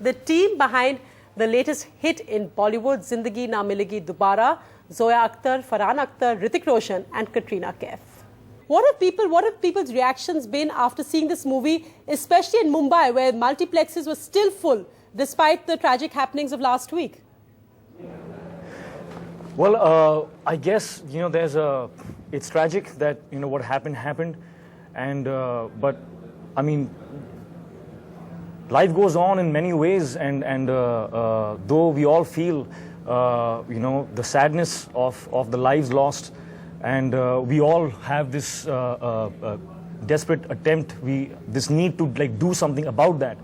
the team behind the latest hit in Bollywood, Zindagi Na Milegi Dobara, Zoya Akhtar, Farhan Akhtar, Hrithik Roshan and Katrina Kaif. What have people's reactions been after seeing this movie, especially in Mumbai, where multiplexes were still full, despite the tragic happenings of last week? Well, I guess, it's tragic that, what happened. And, but, I mean, life goes on in many ways. And though we all feel, the sadness of the lives lost, and we all have this desperate attempt, this need to do something about that.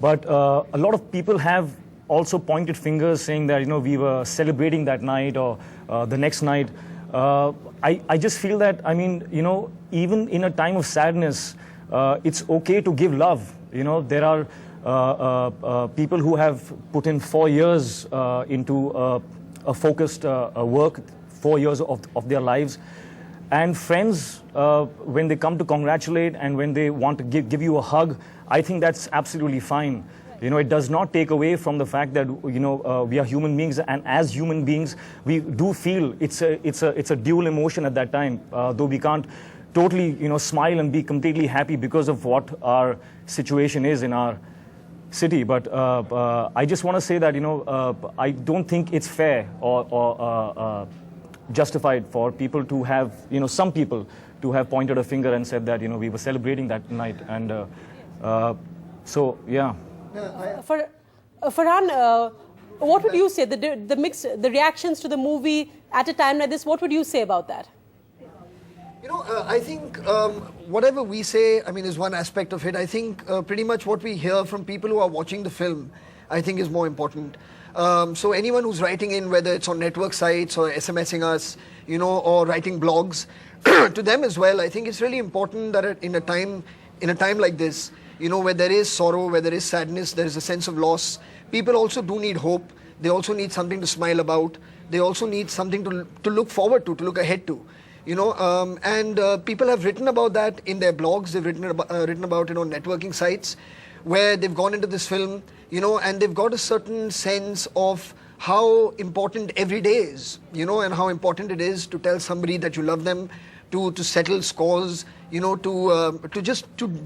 But a lot of people have also pointed fingers saying that, we were celebrating that night or the next night. I just feel that, even in a time of sadness, it's okay to give love. There are people who have put in 4 years into a focused work, 4 years of their lives. And friends, when they come to congratulate and when they want to give you a hug, I think that's absolutely fine. It does not take away from the fact that, we are human beings, and as human beings, we do feel it's a dual emotion at that time, though we can't totally, smile and be completely happy because of what our situation is in our city. But I just want to say that, I don't think it's fair or justified for people to have, some people to have pointed a finger and said that, we were celebrating that night. And so, yeah. Farhan, what would you say, the reactions to the movie at a time like this, what would you say about that? I think whatever we say, is one aspect of it. I think pretty much what we hear from people who are watching the film, I think is more important. So anyone who's writing in, whether it's on network sites or SMSing us, or writing blogs, to them as well, I think it's really important that in a time like this, where there is sorrow, where there is sadness, there is a sense of loss, people also do need hope. They also need something to smile about. They also need something to look forward to look ahead to. And people have written about that in their blogs. They've written about it on networking sites, where they've gone into this film, and they've got a certain sense of how important every day is, and how important it is to tell somebody that you love them, to settle scores, to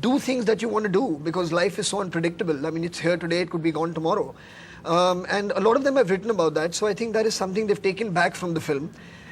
do things that you want to do, because life is so unpredictable. It's here today, it could be gone tomorrow. And a lot of them have written about that. So I think that is something they've taken back from the film.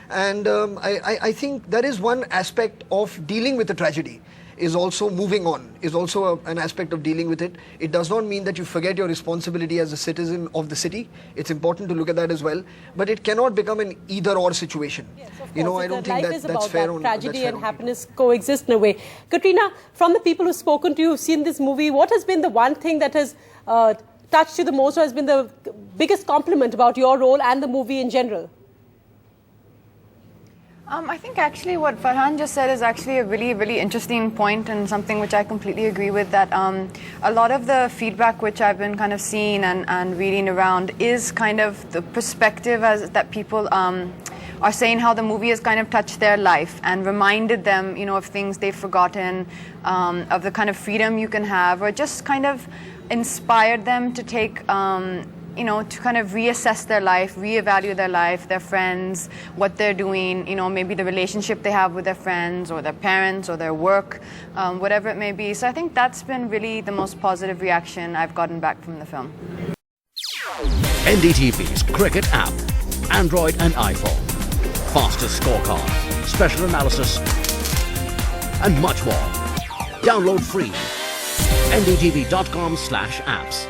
And I think that is one aspect of dealing with the tragedy, is also moving on, is also an aspect of dealing with it. It does not mean that you forget your responsibility as a citizen of the city. It's important to look at that as well. But it cannot become an either-or situation. Yes, of course. I don't think that's fair on tragedy and happiness coexist in a way. Katrina, from the people who've spoken to you, who've seen this movie, what has been the one thing that has touched you the most, or has been the biggest compliment about your role and the movie in general? I think actually what Farhan just said is actually a really, really interesting point, and something which I completely agree with, that a lot of the feedback which I've been kind of seeing and reading around is kind of the perspective as that people are saying how the movie has kind of touched their life and reminded them, of things they've forgotten, of the kind of freedom you can have, or just kind of inspired them to take to kind of reassess their life, reevaluate their life, their friends, what they're doing, maybe the relationship they have with their friends or their parents or their work, whatever it may be. So I think that's been really the most positive reaction I've gotten back from the film. NDTV's cricket app, Android and iPhone, fastest scorecard, special analysis, and much more. Download free. NDTV.com/apps.